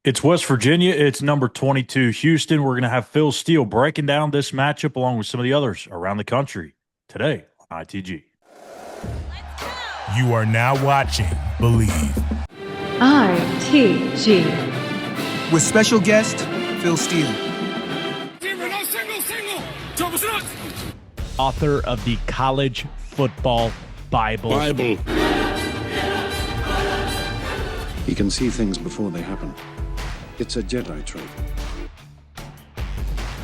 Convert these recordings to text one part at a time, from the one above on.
It's West Virginia. It's number 22, Houston. We're going to have Phil Steele breaking down this matchup along with some of the others around the country today on ITG. You are now watching Believe. ITG. With special guest, Phil Steele. Author of the College Football Bible. He can see things before they happen. It's a Jedi trait.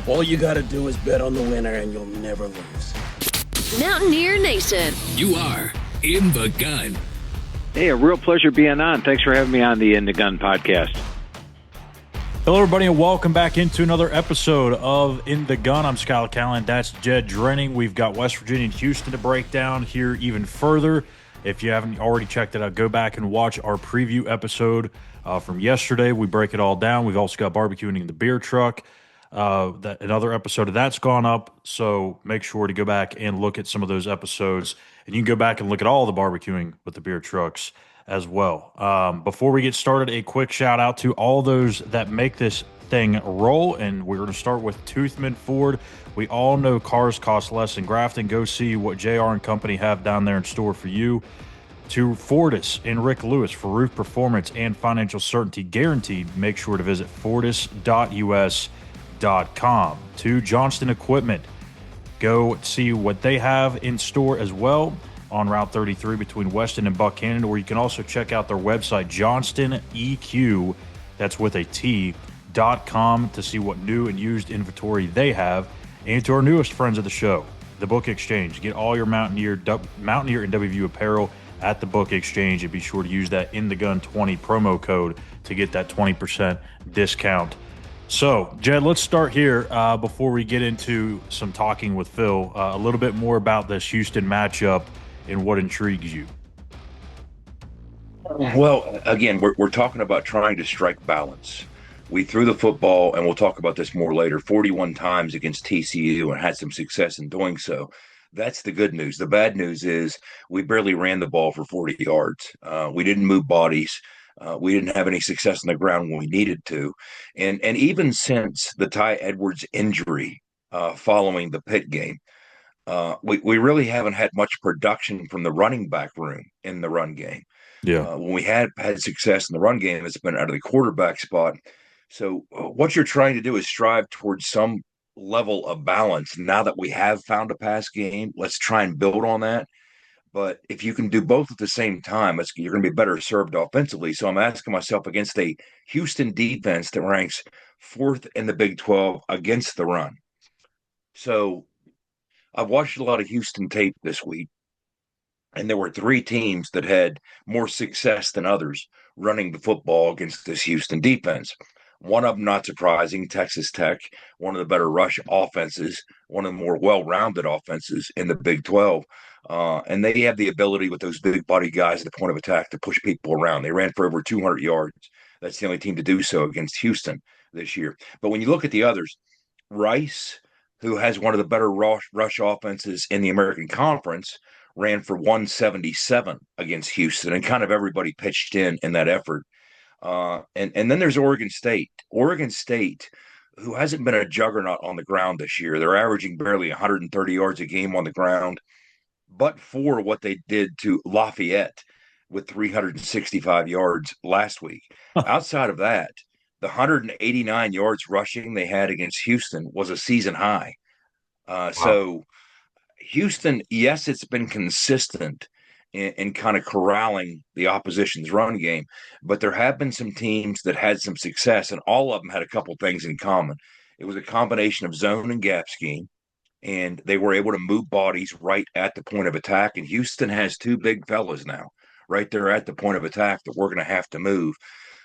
All you gotta do is bet on the winner and you'll never lose. Mountaineer Nation. You are in the gun. Hey, a real pleasure being on. Thanks for having me on the In the Gun podcast. Hello, everybody, and welcome back into another episode of In the Gun. I'm Schuyler Callihan. That's Jed Drenning. We've got West Virginia and Houston to break down here even further. If you haven't already checked it out, go back and watch our preview episode from yesterday. We break it all down. We've also got barbecuing in the beer truck. Another episode of that's gone up, so make sure to go back and look at some of those episodes. And you can go back and look at all the barbecuing with the beer trucks as well. Before we get started, a quick shout out to all those that make this thing roll, and we're going to start with Toothman Ford. We all know cars cost less in Grafton. Go see what JR and company have down there in store for you. To Fortis and Rick Lewis for roof performance and financial certainty guaranteed. Make sure to visit fortis.us.com. To Johnston Equipment, go see what they have in store as well on Route 33 between Weston and Buchanan, or you can also check out their website, JohnstonEQ, that's with a T.com, to see what new and used inventory they have. And to our newest friends of the show, the Book Exchange. Get all your Mountaineer and WVU apparel at the Book Exchange, and be sure to use that In the Gun 20 promo code to get that 20% discount. So, Jed, let's start here before we get into some talking with Phil, a little bit more about this Houston matchup and what intrigues you. Well, again, we're talking about trying to strike balance. We threw the football, and we'll talk about this more later, 41 times against TCU and had some success in doing so. That's the good news. The bad news is we barely ran the ball for 40 yards. We didn't move bodies. We didn't have any success on the ground when we needed to. And even since the Ty Edwards injury following the Pitt game, we really haven't had much production from the running back room in the run game. Yeah. When we had success in the run game, it's been out of the quarterback spot. So what you're trying to do is strive towards some level of balance. Now that we have found a pass game, let's try and build on that. But if you can do both at the same time, you're going to be better served offensively. So I'm asking myself, against a Houston defense that ranks fourth in the Big 12 against the run. So I've watched a lot of Houston tape this week, and there were three teams that had more success than others running the football against this Houston defense. One of them, not surprising, Texas Tech, one of the better rush offenses, one of the more well-rounded offenses in the Big 12. And they have the ability with those big body guys at the point of attack to push people around. They ran for over 200 yards. That's the only team to do so against Houston this year. But when you look at the others, Rice, who has one of the better rush offenses in the American Conference, ran for 177 against Houston, and kind of everybody pitched in that effort. And then there's Oregon State. Oregon State, who hasn't been a juggernaut on the ground this year. They're averaging barely 130 yards a game on the ground, but for what they did to Lafayette with 365 yards last week. Outside of that, the 189 yards rushing they had against Houston was a season high. So Houston, yes, it's been consistent in kind of corralling the opposition's run game, but there have been some teams that had some success, and all of them had a couple things in common. It was a combination of zone and gap scheme, and they were able to move bodies right at the point of attack. And Houston has two big fellas now right there at the point of attack that we're going to have to move,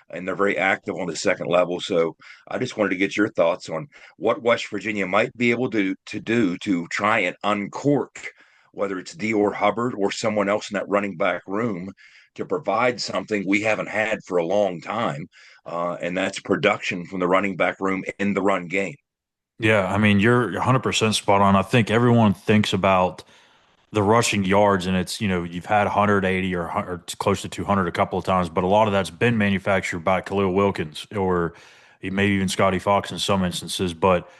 and they're very active on the second level. So I just wanted to get your thoughts on what West Virginia might be able to do to try and uncork, whether it's Dior Hubbard or someone else in that running back room, to provide something we haven't had for a long time, and that's production from the running back room in the run game. Yeah, I mean, you're 100% spot on. I think everyone thinks about the rushing yards, and it's, you've had 180 or close to 200 a couple of times, but a lot of that's been manufactured by Khalil Wilkins or maybe even Scotty Fox in some instances. But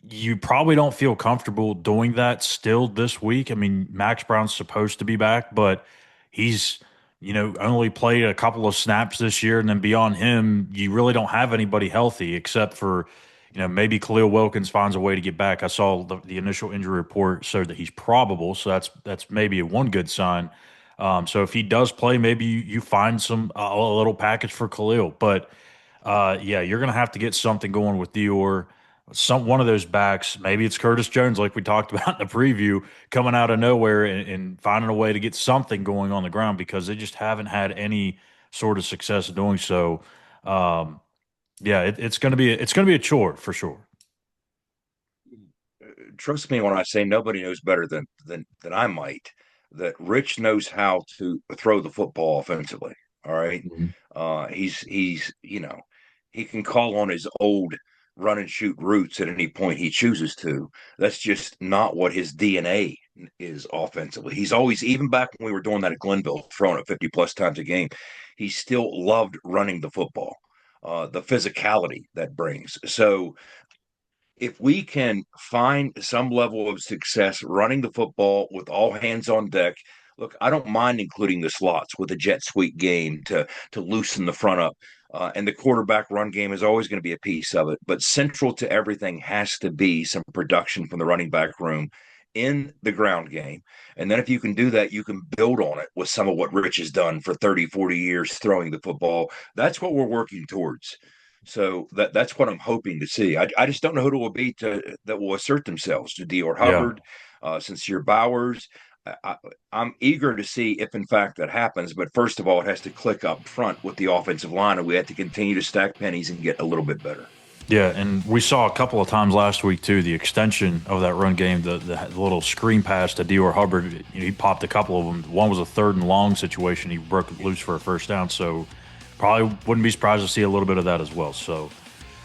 you probably don't feel comfortable doing that still this week. I mean, Max Brown's supposed to be back, but he's, only played a couple of snaps this year. And then beyond him, you really don't have anybody healthy except for, maybe Khalil Wilkins finds a way to get back. I saw the initial injury report showed that he's probable. So that's maybe a one good sign. So if he does play, maybe you find a little package for Khalil. But yeah, you're going to have to get something going with Dior. One of those backs, maybe it's Curtis Jones, like we talked about in the preview, coming out of nowhere and finding a way to get something going on the ground because they just haven't had any sort of success doing so. Yeah, it's going to be a chore for sure. Trust me when I say nobody knows better than I might that Rich knows how to throw the football offensively. All right. He's he can call on his old run and shoot roots at any point he chooses to. That's just not what his DNA is offensively. He's always, even back when we were doing that at Glenville, throwing it 50 plus times a game, he still loved running the football, the physicality that brings. So if we can find some level of success running the football with all hands on deck, look, I don't mind including the slots with a jet sweep game to loosen the front up. And the quarterback run game is always going to be a piece of it. But central to everything has to be some production from the running back room in the ground game. And then if you can do that, you can build on it with some of what Rich has done for 30, 40 years throwing the football. That's what we're working towards. So that's what I'm hoping to see. I just don't know who it will be that will assert themselves. To Dior Hubbard, Sincere Bowers. I'm eager to see if, in fact, that happens. But first of all, it has to click up front with the offensive line, and we have to continue to stack pennies and get a little bit better. Yeah, and we saw a couple of times last week, too, the extension of that run game, the little screen pass to Dior Hubbard. He popped a couple of them. One was a 3rd and long situation. He broke loose for a first down. So probably wouldn't be surprised to see a little bit of that as well. So,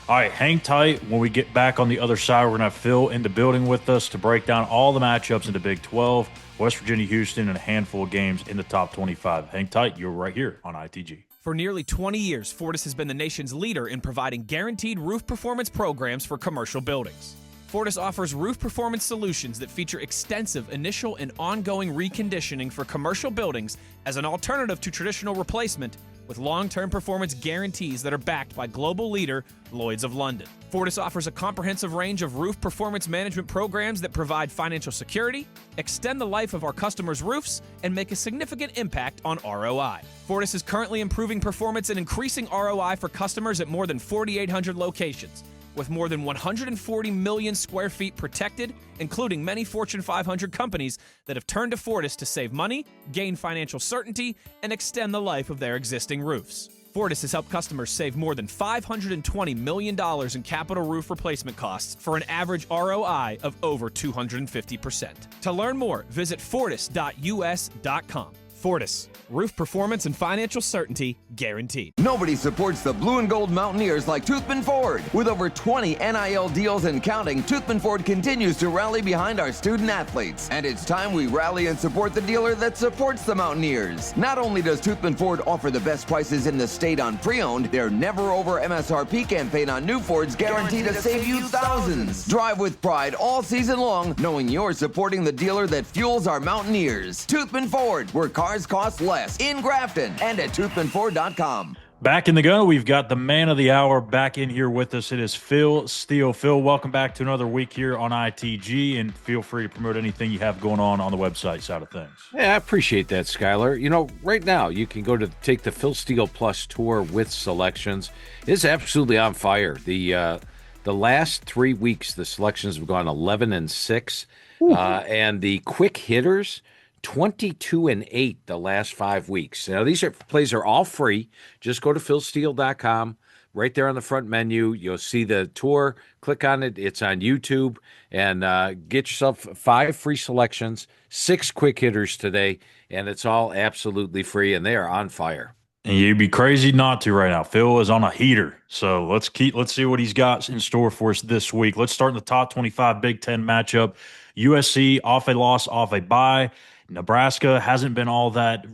all right, hang tight. When we get back on the other side, we're going to have Phil in the building with us to break down all the matchups in the Big 12, West Virginia, Houston, and a handful of games in the top 25. Hang tight. You're right here on ITG. For nearly 20 years, Fortis has been the nation's leader in providing guaranteed roof performance programs for commercial buildings. Fortis offers roof performance solutions that feature extensive initial and ongoing reconditioning for commercial buildings as an alternative to traditional replacement, with long-term performance guarantees that are backed by global leader Lloyd's of London. Fortis offers a comprehensive range of roof performance management programs that provide financial security, extend the life of our customers' roofs, and make a significant impact on ROI. Fortis is currently improving performance and increasing ROI for customers at more than 4,800 locations, with more than 140 million square feet protected, including many Fortune 500 companies that have turned to Fortis to save money, gain financial certainty, and extend the life of their existing roofs. Fortis has helped customers save more than $520 million in capital roof replacement costs for an average ROI of over 250%. To learn more, visit fortis.us.com. Fortis, roof performance and financial certainty guaranteed. Nobody supports the blue and gold Mountaineers like Toothman Ford. With over 20 NIL deals and counting, Toothman Ford continues to rally behind our student athletes. And it's time we rally and support the dealer that supports the Mountaineers. Not only does Toothman Ford offer the best prices in the state on pre-owned, their never over MSRP campaign on new Fords guaranteed to save you thousands. Drive with pride all season long, knowing you're supporting the dealer that fuels our Mountaineers. Toothman Ford, where cars cost less, in Grafton and at toothmanford.com. Back in the gun, we've got the man of the hour back in here with us. It is Phil Steele. Phil, welcome back to another week here on ITG, and feel free to promote anything you have going on the website side of things. Yeah, I appreciate that, Schuyler. Right now you can go to take the Phil Steele Plus tour with selections. It's absolutely on fire. The last 3 weeks, the selections have gone 11-6, and the quick hitters 22-8 the last 5 weeks. Now, these plays are all free. Just go to philsteele.com. Right there on the front menu, you'll see the tour. Click on it. It's on YouTube. And get yourself 5 free selections, 6 quick hitters today, and it's all absolutely free, and they are on fire. And you'd be crazy not to right now. Phil is on a heater. So let's see what he's got in store for us this week. Let's start in the top 25 Big Ten matchup. USC off a loss, off a bye. Nebraska hasn't been all that,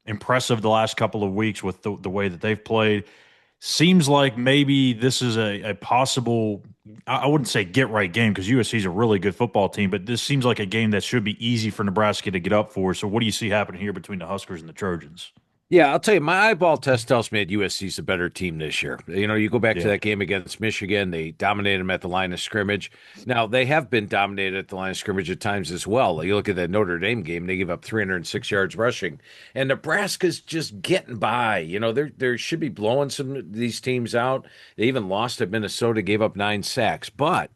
impressive the last couple of weeks with the way that they've played. Seems like maybe this is a possible, I wouldn't say get right game because USC is a really good football team, but this seems like a game that should be easy for Nebraska to get up for. So what do you see happening here between the Huskers and the Trojans? Yeah, I'll tell you, my eyeball test tells me that USC's a better team this year. You go back to Yeah. that game against Michigan, they dominated them at the line of scrimmage. Now, they have been dominated at the line of scrimmage at times as well. You look at that Notre Dame game, they gave up 306 yards rushing, and Nebraska's just getting by. They should be blowing some of these teams out. They even lost at Minnesota, gave up 9 sacks. But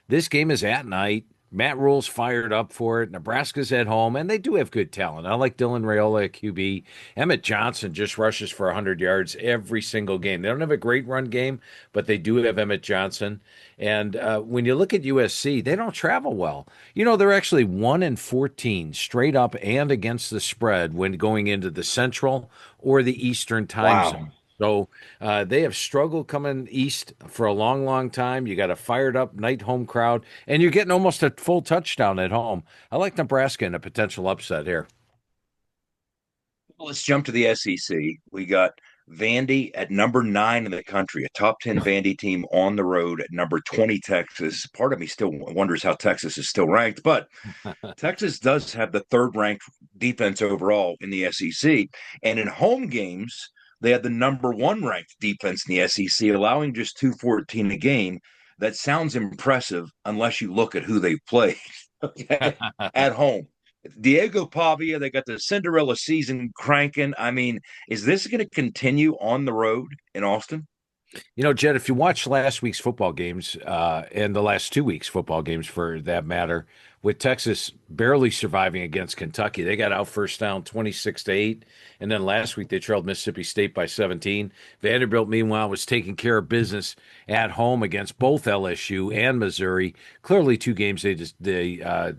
this game is at night. Matt Rule's fired up for it. Nebraska's at home, and they do have good talent. I like Dylan Raiola at QB. Emmett Johnson just rushes for 100 yards every single game. They don't have a great run game, but they do have Emmett Johnson. And when you look at USC, they don't travel well. They're actually 1-14 straight up and against the spread when going into the Central or the Eastern time zone. So they have struggled coming east for a long, long time. You got a fired up night home crowd, and you're getting almost a full touchdown at home. I like Nebraska in a potential upset here. Well, let's jump to the SEC. We got Vandy at number 9 in the country, a top 10 Vandy team on the road at number 20 Texas. Part of me still wonders how Texas is still ranked, but Texas does have the third ranked defense overall in the SEC. And in home games, they had the number 1 ranked defense in the SEC, allowing just 214 a game. That sounds impressive unless you look at who they played at home. Diego Pavia, they got the Cinderella season cranking. I mean, is this going to continue on the road in Austin? Jed, if you watch last week's football games and the last 2 weeks' football games for that matter, with Texas barely surviving against Kentucky, they got out first down 26-8. And then last week they trailed Mississippi State by 17. Vanderbilt, meanwhile, was taking care of business at home against both LSU and Missouri. Clearly 2 games they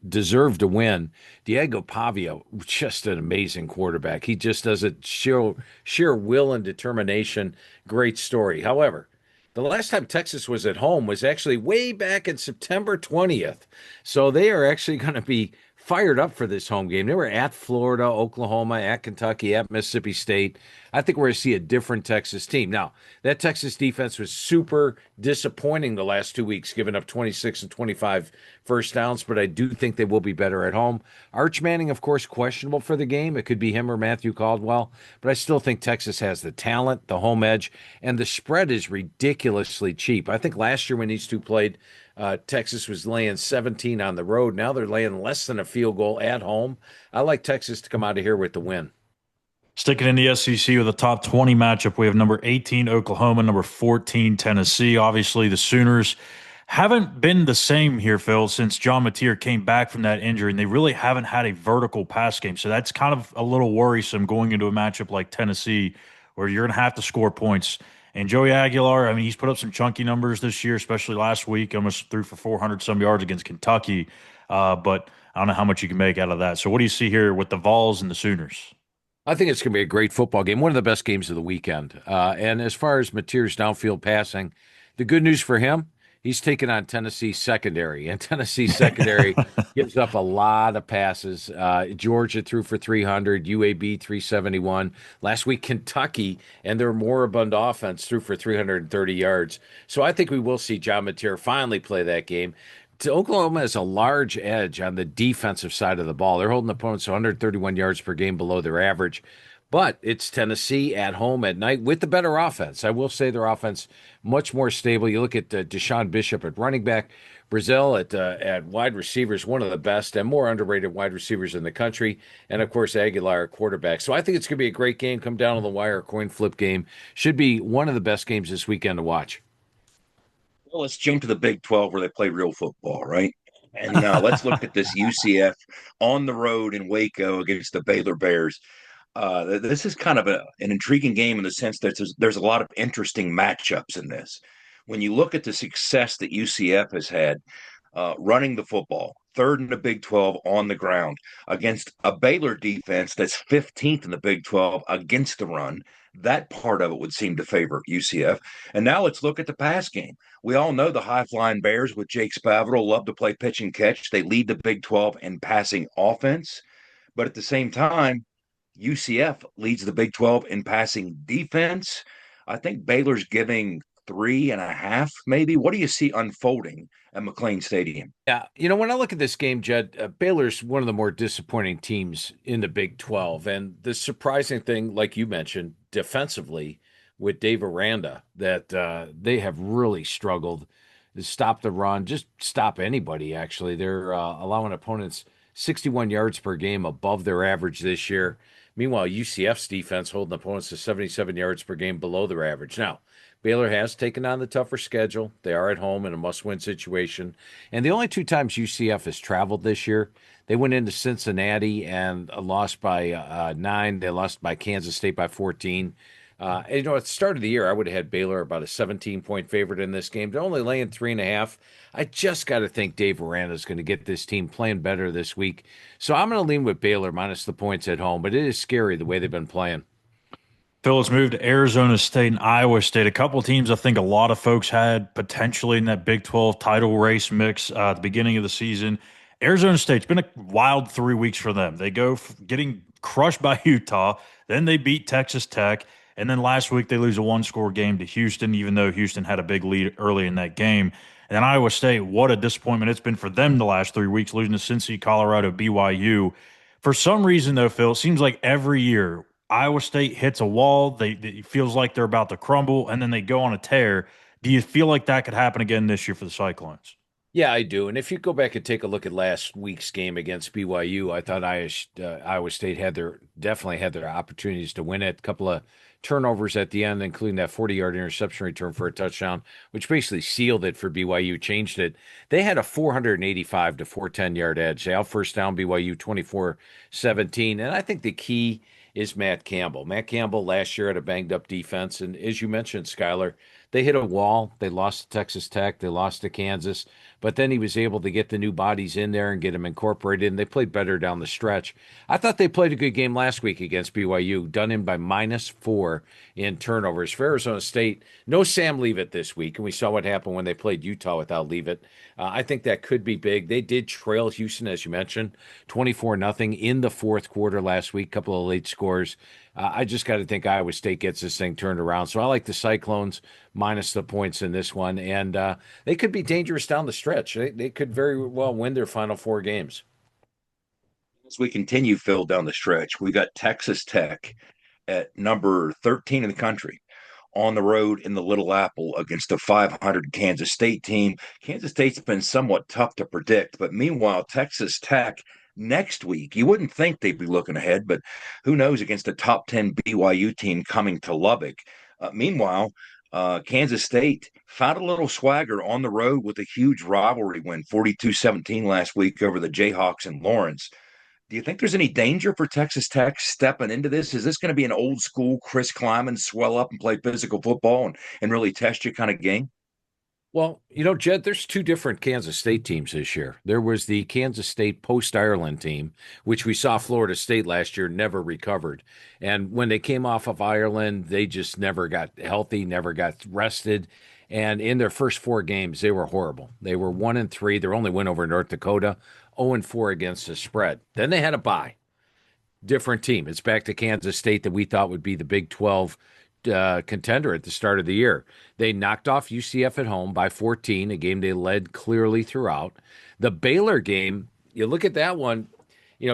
deserve to win. Diego Pavia, just an amazing quarterback. He just does it sheer will and determination. Great story. However, the last time Texas was at home was actually way back in September 20th. So they are actually going to be fired up for this home game. They were at Florida, Oklahoma, at Kentucky, at Mississippi State. I think we're going to see a different Texas team. Now, that Texas defense was super disappointing the last 2 weeks, giving up 26 and 25 first downs, but I do think they will be better at home. Arch Manning, of course, questionable for the game. It could be him or Matthew Caldwell, but I still think Texas has the talent, the home edge, and the spread is ridiculously cheap. I think last year when these two played, Texas was laying 17 on the road. Now they're laying less than a field goal at home. I like Texas to come out of here with the win. Sticking in the SEC with a top 20 matchup, we have number 18 Oklahoma, number 14 Tennessee. Obviously, the Sooners haven't been the same here, Phil, since John Mateer came back from that injury, and they really haven't had a vertical pass game. So that's kind of a little worrisome going into a matchup like Tennessee, where you're going to have to score points. And Joey Aguilar, I mean, he's put up some chunky numbers this year, especially last week. Almost threw for 400-some yards against Kentucky. But I don't know how much you can make out of that. So what do you see here with the Vols and the Sooners? I think it's going to be a great football game, one of the best games of the weekend. And as far as Mateer's downfield passing, the good news for him, he's taking on Tennessee secondary, and Tennessee secondary gives up a lot of passes. Georgia threw for 300, UAB 371. Last week, Kentucky and their moribund offense threw for 330 yards. So I think we will see John Mateer finally play that game. Oklahoma has a large edge on the defensive side of the ball. They're holding opponents 131 yards per game below their average. But it's Tennessee at home at night with the better offense. I will say their offense much more stable. You look at Deshaun Bishop at running back, Brazil at wide receivers, one of the best and more underrated wide receivers in the country, and of course Aguilar at quarterback. So I think it's going to be a great game. Come down on the wire, coin flip game. Should be one of the best games this weekend to watch. Well, let's jump to the Big 12 where they play real football, right? And now let's look at this UCF on the road in Waco against the Baylor Bears. This is kind of an intriguing game in the sense that there's a lot of interesting matchups in this. When you look at the success that UCF has had running the football, third in the Big 12 on the ground against a Baylor defense that's 15th in the Big 12 against the run. That part of it would seem to favor UCF. And now let's look at the pass game. We all know the high-flying Bears with Jake Spavital love to play pitch and catch. They lead the Big 12 in passing offense. But at the same time, UCF leads the Big 12 in passing defense. I think Baylor's giving 3.5, maybe. What do you see unfolding at McLean Stadium? Yeah, when I look at this game, Jed, Baylor's one of the more disappointing teams in the Big 12. And the surprising thing, like you mentioned, defensively with Dave Aranda, that they have really struggled to stop the run, just stop anybody, actually. They're allowing opponents 61 yards per game above their average this year. Meanwhile, UCF's defense holding opponents to 77 yards per game below their average. Now, Baylor has taken on the tougher schedule. They are at home in a must-win situation. And the only two times UCF has traveled this year, they went into Cincinnati and lost by 9. They lost by Kansas State by 14. At the start of the year, I would have had Baylor about a 17-point favorite in this game. They're only laying 3.5. I just got to think Dave Aranda is going to get this team playing better this week. So I'm going to lean with Baylor minus the points at home, but it is scary the way they've been playing. Phil, let's move to Arizona State and Iowa State. A couple of teams I think a lot of folks had potentially in that Big 12 title race mix at the beginning of the season. Arizona State's been a wild 3 weeks for them. They go getting crushed by Utah, then they beat Texas Tech, and then last week they lose a one-score game to Houston, even though Houston had a big lead early in that game. And then Iowa State, what a disappointment it's been for them the last 3 weeks, losing to Cincy, Colorado, BYU. For some reason, though, Phil, it seems like every year Iowa State hits a wall. It feels like they're about to crumble, and then they go on a tear. Do you feel like that could happen again this year for the Cyclones? Yeah, I do. And if you go back and take a look at last week's game against BYU, I thought Iowa State definitely had their opportunities to win it. A couple of turnovers at the end, including that 40-yard interception return for a touchdown, which basically sealed it for BYU, changed it. They had a 485 to 410-yard edge. They out first down BYU 24-17. And I think the key is Matt Campbell. Matt Campbell last year had a banged-up defense. And as you mentioned, Schuyler, they hit a wall. They lost to Texas Tech. They lost to Kansas. But then he was able to get the new bodies in there and get them incorporated, and they played better down the stretch. I thought they played a good game last week against BYU, done in by -4 in turnovers. For Arizona State, no Sam Leavitt this week, and we saw what happened when they played Utah without Leavitt. I think that could be big. They did trail Houston, as you mentioned, 24-0 in the fourth quarter last week, couple of late scores. I just got to think Iowa State gets this thing turned around. So I like the Cyclones minus the points in this one. And they could be dangerous down the stretch. They could very well win their final 4 games. As we continue, Phil, down the stretch, we got Texas Tech at number 13 in the country on the road in the Little Apple against a 500 Kansas State team. Kansas State's been somewhat tough to predict, but meanwhile, Texas Tech next week, you wouldn't think they'd be looking ahead, but who knows, against a top 10 BYU team coming to Lubbock. Meanwhile, Kansas State found a little swagger on the road with a huge rivalry win, 42-17 last week over the Jayhawks in Lawrence. Do you think there's any danger for Texas Tech stepping into this? Is this going to be an old school Chris Kleiman swell up and play physical football and really test you kind of game? Well, Jed, there's 2 different Kansas State teams this year. There was the Kansas State post-Ireland team, which we saw Florida State last year never recovered. And when they came off of Ireland, they just never got healthy, never got rested. And in their first 4 games, they were horrible. They were 1-3. Their only win over North Dakota, 0-4 against the spread. Then they had a bye. Different team. It's back to Kansas State that we thought would be the Big 12 contender at the start of the year. They knocked off UCF at home by 14, a game they led clearly throughout. The Baylor game, you look at that one,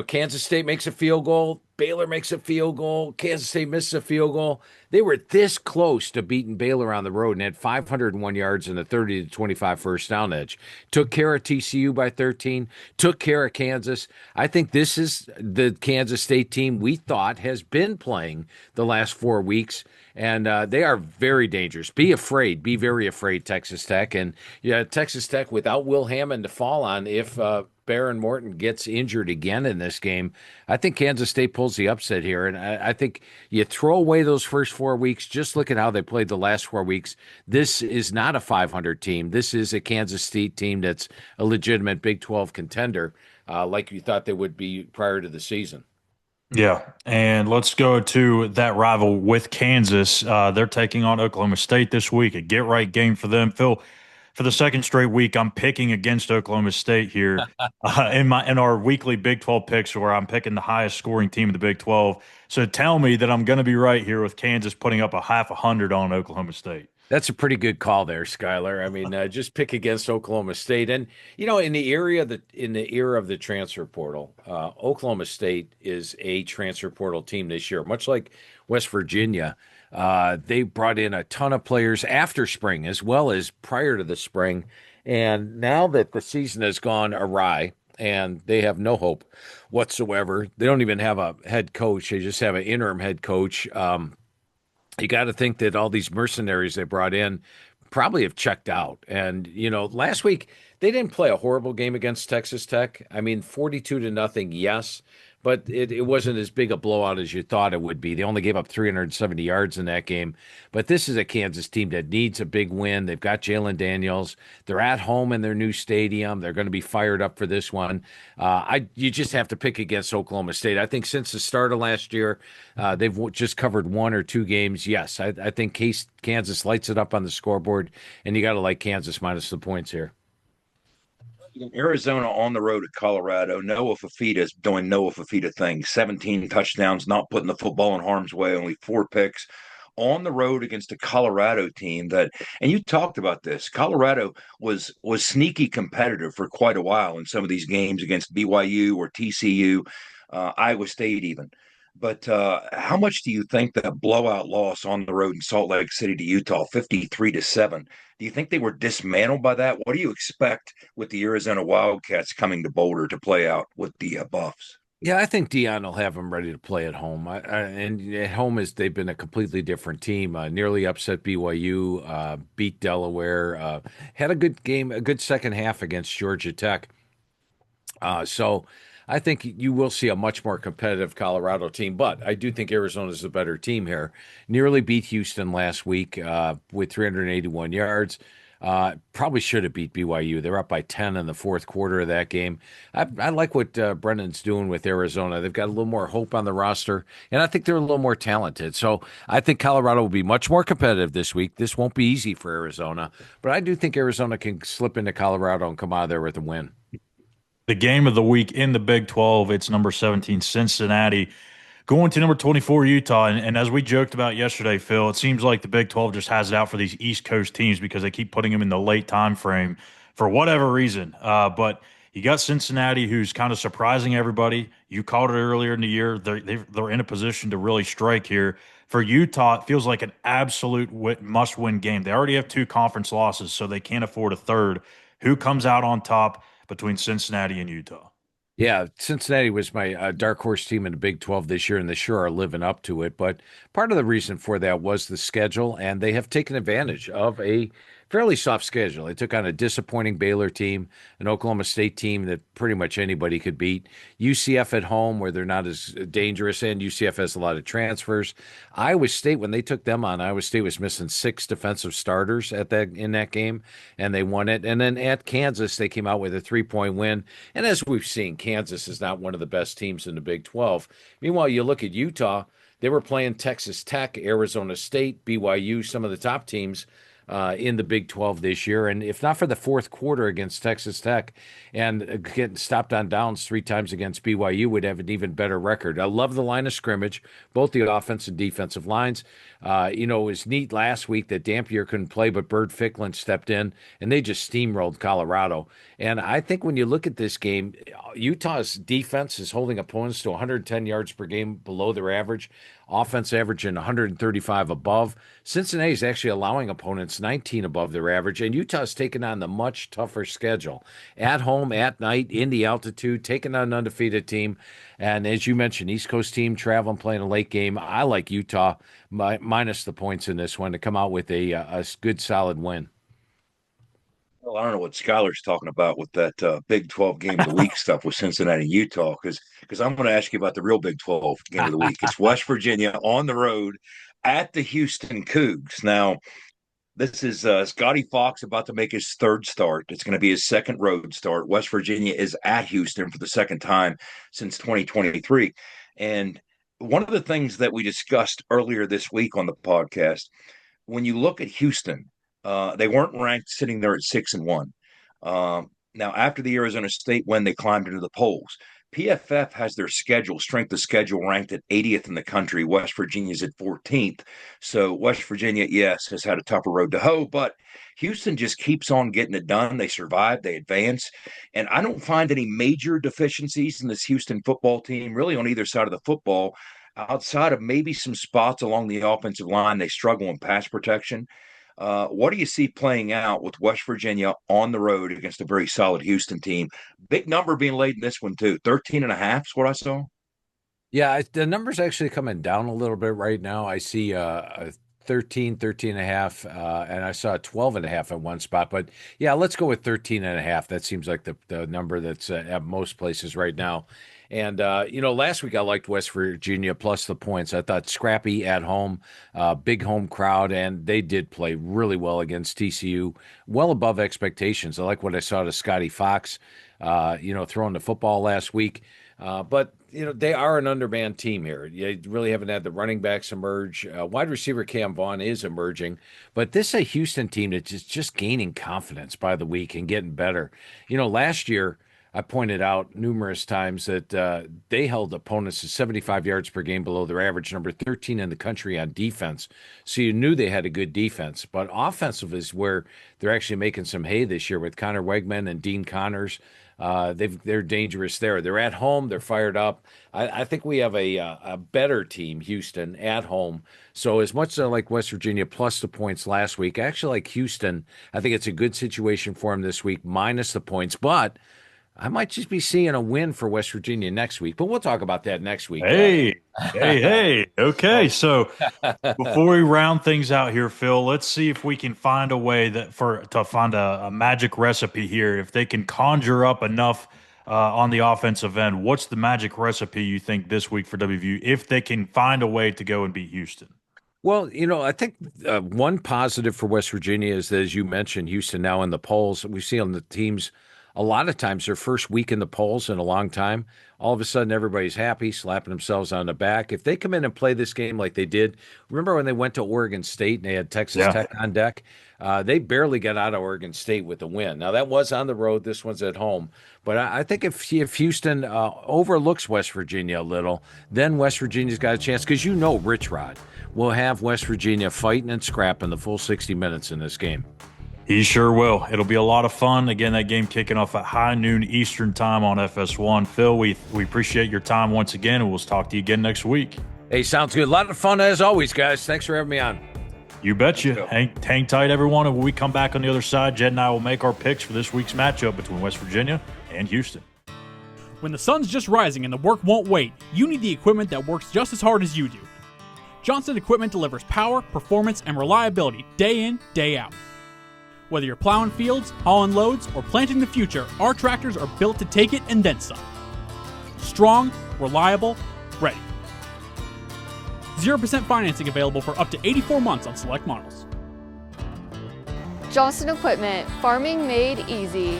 Kansas State makes a field goal, Baylor makes a field goal, Kansas State misses a field goal. They were this close to beating Baylor on the road and had 501 yards in the 30-25 first down edge. Took care of TCU by 13, took care of Kansas. I think this is the Kansas State team we thought has been playing the last 4 weeks, and they are very dangerous. Be very afraid, Texas Tech. And Texas Tech without Will Hammond to fall on if Baron Morton gets injured again in this game, I think Kansas State pulls the upset here. And I think you throw away those first 4 weeks. Just look at how they played the last 4 weeks. This is not a 500 team. This is a Kansas State team that's a legitimate Big 12 contender, like you thought they would be prior to the season. Yeah, and let's go to that rival with Kansas. They're taking on Oklahoma State this week, a get-right game for them. Phil, for the second straight week, I'm picking against Oklahoma State here in our weekly Big 12 picks, where I'm picking the highest scoring team in the Big 12. So tell me that I'm going to be right here with Kansas putting up a half 100 on Oklahoma State. That's a pretty good call there, Schuyler. I mean, just pick against Oklahoma State, and in the era of the transfer portal, Oklahoma State is a transfer portal team this year, much like West Virginia. They brought in a ton of players after spring as well as prior to the spring, and now that the season has gone awry and they have no hope whatsoever, they don't even have a head coach; they just have an interim head coach. You got to think that all these mercenaries they brought in probably have checked out. And, last week they didn't play a horrible game against Texas Tech. I mean, 42-0, yes, but it wasn't as big a blowout as you thought it would be. They only gave up 370 yards in that game. But this is a Kansas team that needs a big win. They've got Jalen Daniels. They're at home in their new stadium. They're going to be fired up for this one. You just have to pick against Oklahoma State. I think since the start of last year, they've just covered 1 or 2 games. Yes, I think Kansas lights it up on the scoreboard, and you got to like Kansas minus the points here. Arizona on the road at Colorado. Noah Fafita's doing Noah Fafita things. 17 touchdowns, not putting the football in harm's way, only 4 picks. On the road against a Colorado team that, and you talked about this, Colorado was sneaky competitive for quite a while in some of these games against BYU or TCU, Iowa State even. But how much do you think that blowout loss on the road in Salt Lake City to Utah, 53-7, do you think they were dismantled by that? What do you expect with the Arizona Wildcats coming to Boulder to play out with the Buffs? Yeah, I think Deion will have them ready to play at home. And at home they've been a completely different team. Nearly upset BYU, beat Delaware, had a good game, a good second half against Georgia Tech. So I think you will see a much more competitive Colorado team, but I do think Arizona is the better team here. Nearly beat Houston last week with 381 yards. Probably should have beat BYU. They're up by 10 in the fourth quarter of that game. I like what Brennan's doing with Arizona. They've got a little more hope on the roster, and I think they're a little more talented. So I think Colorado will be much more competitive this week. This won't be easy for Arizona, but I do think Arizona can slip into Colorado and come out of there with a win. The game of the week in the Big 12, it's number 17, Cincinnati, going to number 24, Utah. And as we joked about yesterday, Phil, it seems like the Big 12 just has it out for these East Coast teams because they keep putting them in the late time frame for whatever reason. But you got Cincinnati, who's kind of surprising everybody. You called it earlier in the year. They're in a position to really strike here. For Utah, it feels like an absolute must-win game. They already have 2 conference losses, so they can't afford a third. Who comes out on top between Cincinnati and Utah? Yeah, Cincinnati was my dark horse team in the Big 12 this year, and they sure are living up to it. But part of the reason for that was the schedule, and they have taken advantage of a fairly soft schedule. They took on a disappointing Baylor team, an Oklahoma State team that pretty much anybody could beat. UCF at home, where they're not as dangerous, and UCF has a lot of transfers. Iowa State, when they took them on, Iowa State was missing 6 defensive starters in that game, and they won it. And then at Kansas, they came out with a 3-point win. And as we've seen, Kansas is not one of the best teams in the Big 12. Meanwhile, you look at Utah, they were playing Texas Tech, Arizona State, BYU, some of the top teams in the Big 12 this year. And if not for the fourth quarter against Texas Tech and getting stopped on downs 3 times against BYU, would have an even better record. I love the line of scrimmage, both the offensive and defensive lines. It was neat last week that Dampier couldn't play, but Bird Ficklin stepped in, and they just steamrolled Colorado. And I think when you look at this game, Utah's defense is holding opponents to 110 yards per game below their average, offense averaging 135 above. Cincinnati's actually allowing opponents 19 above their average, and Utah's taking on the much tougher schedule. At home, at night, in the altitude, taking on an undefeated team. And as you mentioned, East Coast team traveling, playing a late game. I like Utah minus the points in this one to come out with a good, solid win. Well, I don't know what Schuyler's talking about with that Big 12 game of the week stuff with Cincinnati, Utah, because I'm going to ask you about the real Big 12 game of the week. It's West Virginia on the road at the Houston Cougs. Now, this is Scotty Fox about to make his third start. It's going to be his second road start. West Virginia is at Houston for the second time since 2023. And one of the things that we discussed earlier this week on the podcast, when you look at Houston, they weren't ranked sitting there at 6-1. Now, after the Arizona State win, they climbed into the polls. PFF has their strength of schedule ranked at 80th in the country. West Virginia's at 14th. So West Virginia, yes, has had a tougher road to hoe, but Houston just keeps on getting it done. They survive, they advance. And I don't find any major deficiencies in this Houston football team, really on either side of the football, outside of maybe some spots along the offensive line. They struggle in pass protection. What do you see playing out with West Virginia on the road against a very solid Houston team? Big number being laid in this one, too. 13.5 is what I saw. Yeah, the number's actually coming down a little bit right now. I see a 13.5, and I saw 12.5 at one spot. But yeah, let's go with 13.5. That seems like the number that's at most places right now. And, last week I liked West Virginia plus the points. I thought scrappy at home, big home crowd, and they did play really well against TCU, well above expectations. I like what I saw to Scotty Fox, throwing the football last week. But they are an undermanned team here. You really haven't had the running backs emerge. Wide receiver Cam Vaughn is emerging. But this is a Houston team that's just gaining confidence by the week and getting better. Last year, I pointed out numerous times that they held opponents to 75 yards per game below their average, number 13 in the country on defense. So you knew they had a good defense. But offensive is where they're actually making some hay this year with Connor Wegman and Dean Connors. They're dangerous there. They're at home. They're fired up. I think we have a better team, Houston, at home. So as much as I like West Virginia plus the points last week, I actually like Houston. I think it's a good situation for them this week, minus the points. But I might just be seeing a win for West Virginia next week, but we'll talk about that next week. Hey. Okay, so before we round things out here, Phil, let's see if we can find a way to find a magic recipe here. If they can conjure up enough on the offensive end, what's the magic recipe you think this week for WVU if they can find a way to go and beat Houston? Well, I think one positive for West Virginia is that, as you mentioned, Houston now in the polls. We see on the teams a lot of times their first week in the polls in a long time, all of a sudden everybody's happy, slapping themselves on the back. If they come in and play this game like they did, remember when they went to Oregon State and they had Texas Tech on deck? They barely got out of Oregon State with a win. Now, that was on the road. This one's at home. But I think if Houston overlooks West Virginia a little, then West Virginia's got a chance because Rich Rod will have West Virginia fighting and scrapping the full 60 minutes in this game. He sure will. It'll be a lot of fun. Again, that game kicking off at high noon Eastern time on FS1. Phil, we appreciate your time once again, and we'll talk to you again next week. Hey, sounds good. A lot of fun as always, guys. Thanks for having me on. You betcha. Hang tight, everyone. And when we come back on the other side, Jed and I will make our picks for this week's matchup between West Virginia and Houston. When the sun's just rising and the work won't wait, you need the equipment that works just as hard as you do. Johnson Equipment delivers power, performance, and reliability day in, day out. Whether you're plowing fields, hauling loads, or planting the future, our tractors are built to take it and then some. Strong, reliable, ready. 0% financing available for up to 84 months on select models. Johnson Equipment, farming made easy.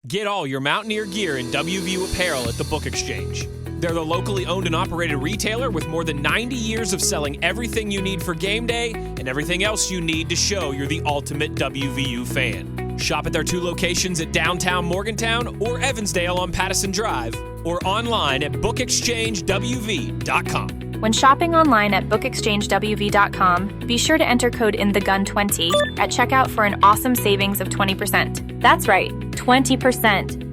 Get all your Mountaineer gear in WVU apparel at the Book Exchange. They're the locally owned and operated retailer with more than 90 years of selling everything you need for game day and everything else you need to show you're the ultimate WVU fan. Shop at their 2 locations at downtown Morgantown or Evansdale on Pattison Drive, or online at bookexchangewv.com. When shopping online at bookexchangewv.com, be sure to enter code INTHEGUN20 at checkout for an awesome savings of 20%. That's right, 20%.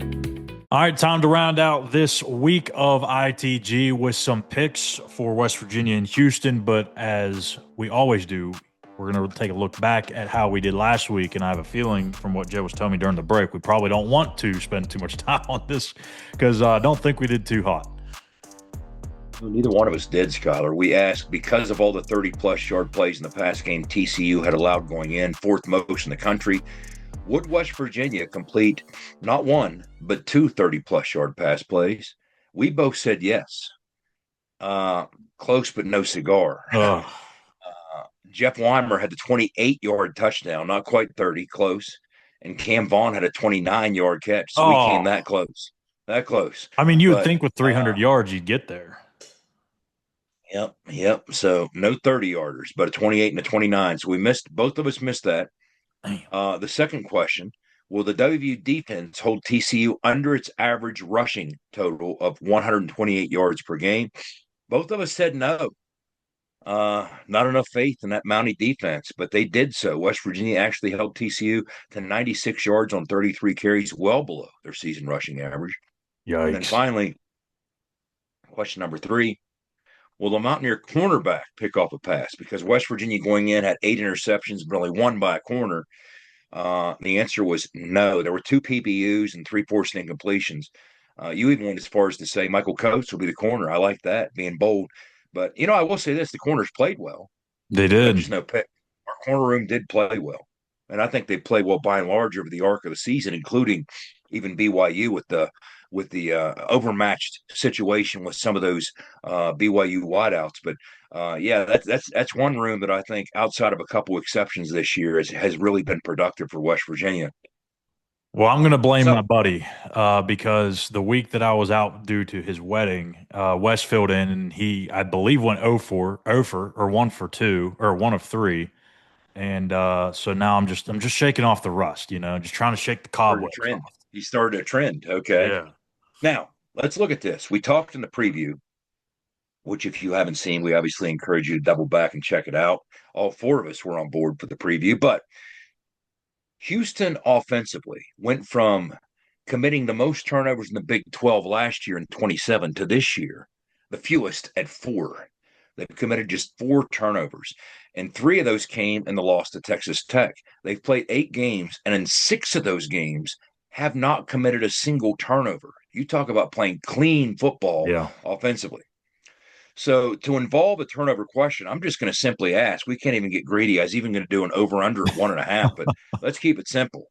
All right, time to round out this week of ITG with some picks for West Virginia and Houston. But as we always do, we're going to take a look back at how we did last week. And I have a feeling from what Jed was telling me during the break, we probably don't want to spend too much time on this because I don't think we did too hot. Well, neither one of us did, Schuyler. We asked because of all the 30-plus yard plays in the pass game TCU had allowed going in, fourth most in the country. Would West Virginia complete not one, but two 30-plus yard pass plays? We both said yes. Close, but no cigar. Jeff Weimer had the 28-yard touchdown, not quite 30, close. And Cam Vaughn had a 29-yard catch. So we came that close. That close. I mean, you would think with 300 yards, you'd get there. Yep. So no 30-yarders, but a 28 and a 29. So both of us missed that. The second question, will the WVU defense hold TCU under its average rushing total of 128 yards per game? Both of us said no. Not enough faith in that Mountie defense, but they did so. West Virginia actually held TCU to 96 yards on 33 carries, well below their season rushing average. Yikes. And then finally, question number 3, will the Mountaineer cornerback pick off a pass? Because West Virginia going in had 8 interceptions, but only 1 by a corner. The answer was no. There were 2 PBUs and 3 forced incompletions. You even went as far as to say Michael Coates will be the corner. I like that, being bold. But, I will say this, the corners played well. They did. There's no pick. Our corner room did play well. And I think they played well by and large over the arc of the season, including even BYU with the overmatched situation with some of those BYU wideouts. But that's one room that I think, outside of a couple exceptions this year, has really been productive for West Virginia. Well, I'm going to blame my buddy because the week that I was out due to his wedding, Wes filled in, and he, I believe, went 1 for 2, or 1 of 3. And so now I'm just shaking off the rust, just trying to shake the cobwebs off. He started a trend. Okay. Yeah. Now, let's look at this. We talked in the preview, which if you haven't seen, we obviously encourage you to double back and check it out. All 4 of us were on board for the preview, but Houston offensively went from committing the most turnovers in the Big 12 last year in 27 to this year, the fewest at 4. They've committed just 4 turnovers, and 3 of those came in the loss to Texas Tech. They've played 8 games, and in 6 of those games have not committed a single turnover. You talk about playing clean football offensively. So to involve a turnover question, I'm just going to simply ask. We can't even get greedy. I was even going to do an over-under at 1.5, but let's keep it simple.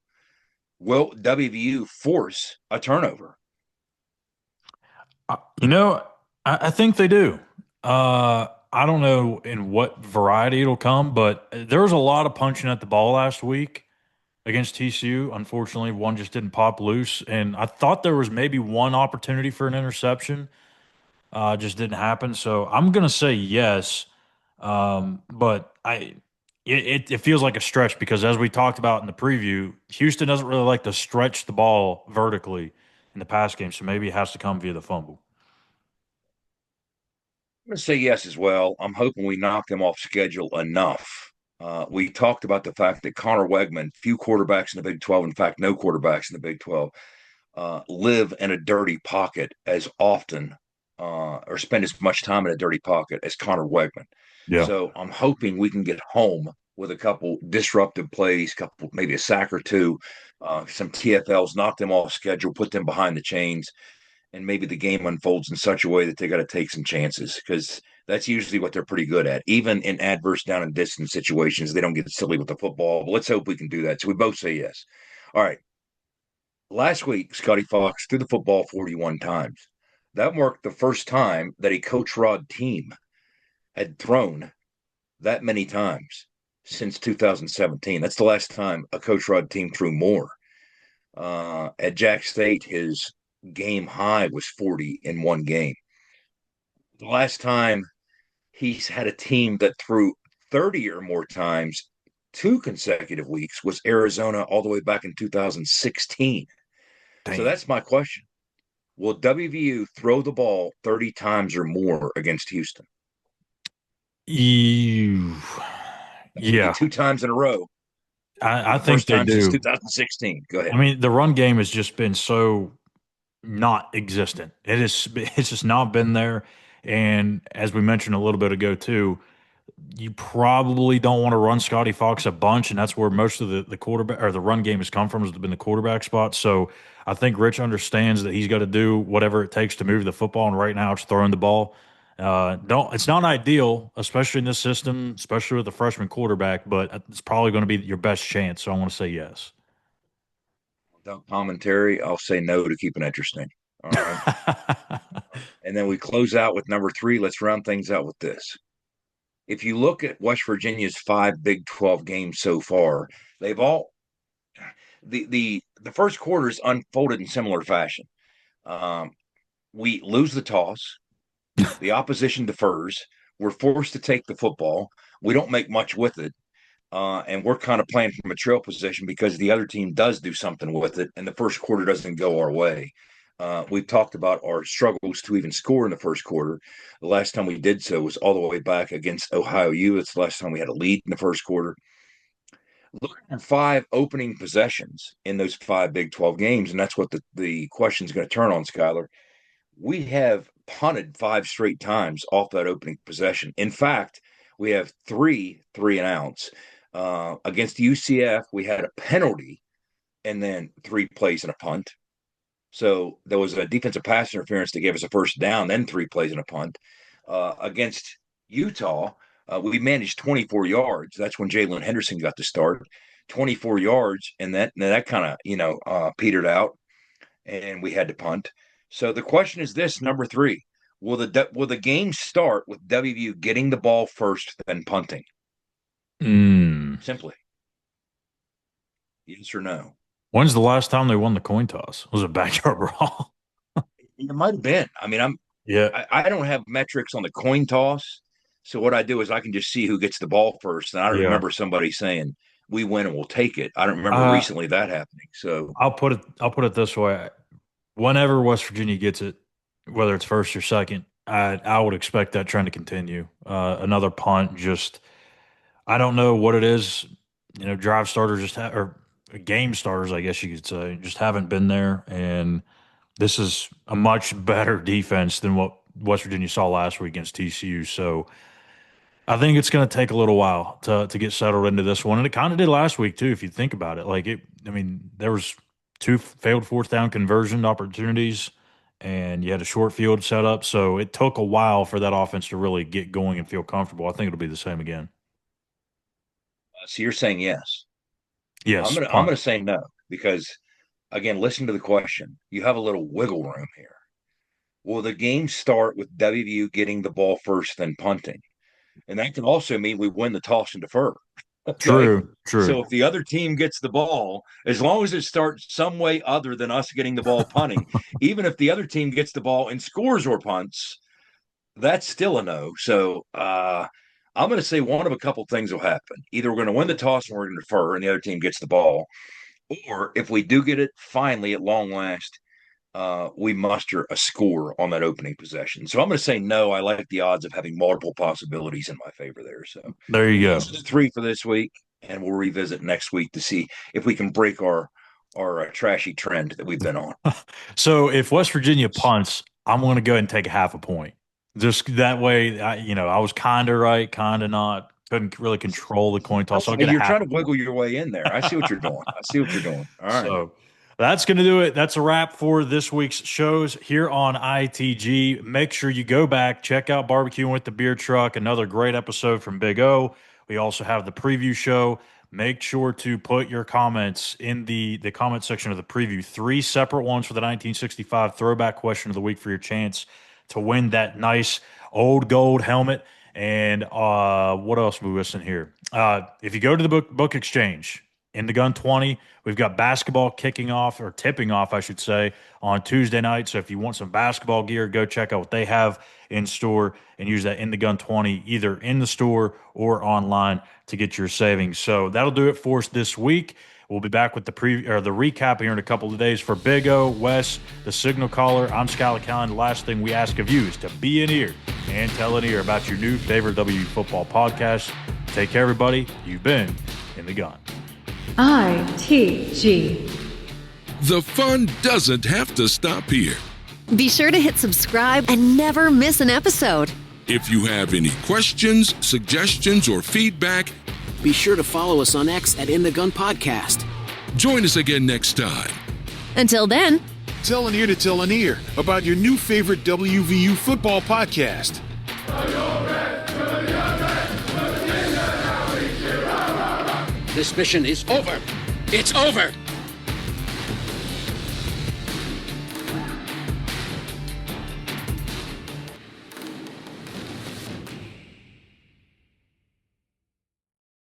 Will WVU force a turnover? I think they do. I don't know in what variety it'll come, but there was a lot of punching at the ball last week against TCU. Unfortunately, one just didn't pop loose, and I thought there was maybe one opportunity for an interception. Just didn't happen. So I'm going to say yes, but it feels like a stretch because, as we talked about in the preview, Houston doesn't really like to stretch the ball vertically in the pass game, so maybe it has to come via the fumble. I'm going to say yes as well. I'm hoping we knock them off schedule enough. We talked about the fact that Connor Wegman, few quarterbacks in the Big 12, in fact, no quarterbacks in the Big 12, live in a dirty pocket as often or spend as much time in a dirty pocket as Connor Wegman. Yeah. So I'm hoping we can get home with a couple disruptive plays, maybe a sack or 2, some TFLs, knock them off schedule, put them behind the chains, and maybe the game unfolds in such a way that they got to take some chances because that's usually what they're pretty good at. Even in adverse down and distance situations, they don't get silly with the football. But let's hope we can do that. So we both say yes. All right. Last week, Scotty Fox threw the football 41 times. That marked the first time that a Coach Rod team had thrown that many times since 2017. That's the last time a Coach Rod team threw more. At Jack State, his game high was 40 in one game. The last time he's had a team that threw 30 or more times 2 consecutive weeks was Arizona all the way back in 2016. Dang. So that's my question. Will WVU throw the ball 30 times or more against Houston? Yeah. 2 times in a row. I think they do. Since 2016. Go ahead. I mean, the run game has just been so not existent. It's just not been there. And as we mentioned a little bit ago too, you probably don't want to run Scotty Fox a bunch, and that's where most of the quarterback or the run game has come from, has been the quarterback spot. So I think Rich understands that he's got to do whatever it takes to move the football, and right now it's throwing the ball. It's not ideal, especially in this system, especially with a freshman quarterback, but it's probably going to be your best chance. So I want to say yes. Without commentary, I'll say no to keep it interesting. All right. And then we close out with number 3. Let's round things out with this. If you look at West Virginia's 5 Big 12 games so far, they've all the first quarter is unfolded in similar fashion. We lose the toss. The opposition defers. We're forced to take the football. We don't make much with it. And we're kind of playing from a trail position because the other team does do something with it, and the first quarter doesn't go our way. We've talked about our struggles to even score in the first quarter. The last time we did so was all the way back against Ohio U. It's the last time we had a lead in the first quarter. Look at 5 opening possessions in those 5 Big 12 games, and that's what the question is going to turn on, Schuyler. We have punted 5 straight times off that opening possession. In fact, we have 3 3-and-outs. Against UCF, we had a penalty and then 3 plays and a punt. So there was a defensive pass interference that gave us a first down, then 3 plays and a punt. Against Utah, we managed 24 yards. That's when Jalen Henderson got to start. 24 yards, and that kind of, petered out, and we had to punt. So the question is this, number 3. Will the game start with WVU getting the ball first, then punting? Simply. Yes or no? When's the last time they won the coin toss? Was it backyard brawl? It might have been. I mean, I don't have metrics on the coin toss. So what I do is I can just see who gets the ball first. And I don't remember somebody saying we win and we'll take it. I don't remember recently that happening. So I'll put it this way. Whenever West Virginia gets it, whether it's first or second, I would expect that trend to continue. Another punt, I don't know what it is. Drive starters or game starters, I guess you could say, just haven't been there. And this is a much better defense than what West Virginia saw last week against TCU. So I think it's going to take a little while to get settled into this one. And it kind of did last week too, if you think about it. There was 2 failed 4th down conversion opportunities, and you had a short field set up. So it took a while for that offense to really get going and feel comfortable. I think it'll be the same again. So you're saying yes? Yes. I'm going to say no because, again, listen to the question. You have a little wiggle room here. Will the game start with WVU getting the ball first, then punting? And that can also mean we win the toss and defer. True. So if the other team gets the ball, as long as it starts some way other than us getting the ball punting, even if the other team gets the ball and scores or punts, that's still a no. So I'm going to say one of a couple things will happen. Either we're going to win the toss and we're going to defer and the other team gets the ball, or if we do get it finally at long last, we muster a score on that opening possession. So I'm going to say no. I like the odds of having multiple possibilities in my favor there. So there you go. This is 3 for this week, and we'll revisit next week to see if we can break our trashy trend that we've been on. So if West Virginia punts, I'm going to go ahead and take a half a point. Just that way, I was kind of right, kind of not. Couldn't really control the coin toss. So you're trying to wiggle your way in there. I see what you're doing. All right. So that's going to do it. That's a wrap for this week's shows here on ITG. Make sure you go back, check out Barbecuing with the Beer Truck, another great episode from Big O. We also have the preview show. Make sure to put your comments in the comment section of the preview. 3 separate ones for the 1965 throwback question of the week for your chance to win that nice old gold helmet. And what else are we missing here? If you go to the book exchange, In the Gun 20, we've got basketball tipping off, I should say, on Tuesday night. So if you want some basketball gear, go check out what they have in store and use that In the Gun 20 either in the store or online to get your savings. So that'll do it for us this week. We'll be back with the recap here in a couple of days. For Big O, Wes, the Signal Caller, I'm Schuyler Callihan. The last thing we ask of you is to be an ear and tell an ear about your new favorite WVU football podcast. Take care, everybody. You've been In the Gun. ITG. The fun doesn't have to stop here. Be sure to hit subscribe and never miss an episode. If you have any questions, suggestions, or feedback, be sure to follow us on X at In the Gun Podcast. Join us again next time. Until then, tell an ear to tell an ear about your new favorite WVU football podcast. This mission is over. It's over.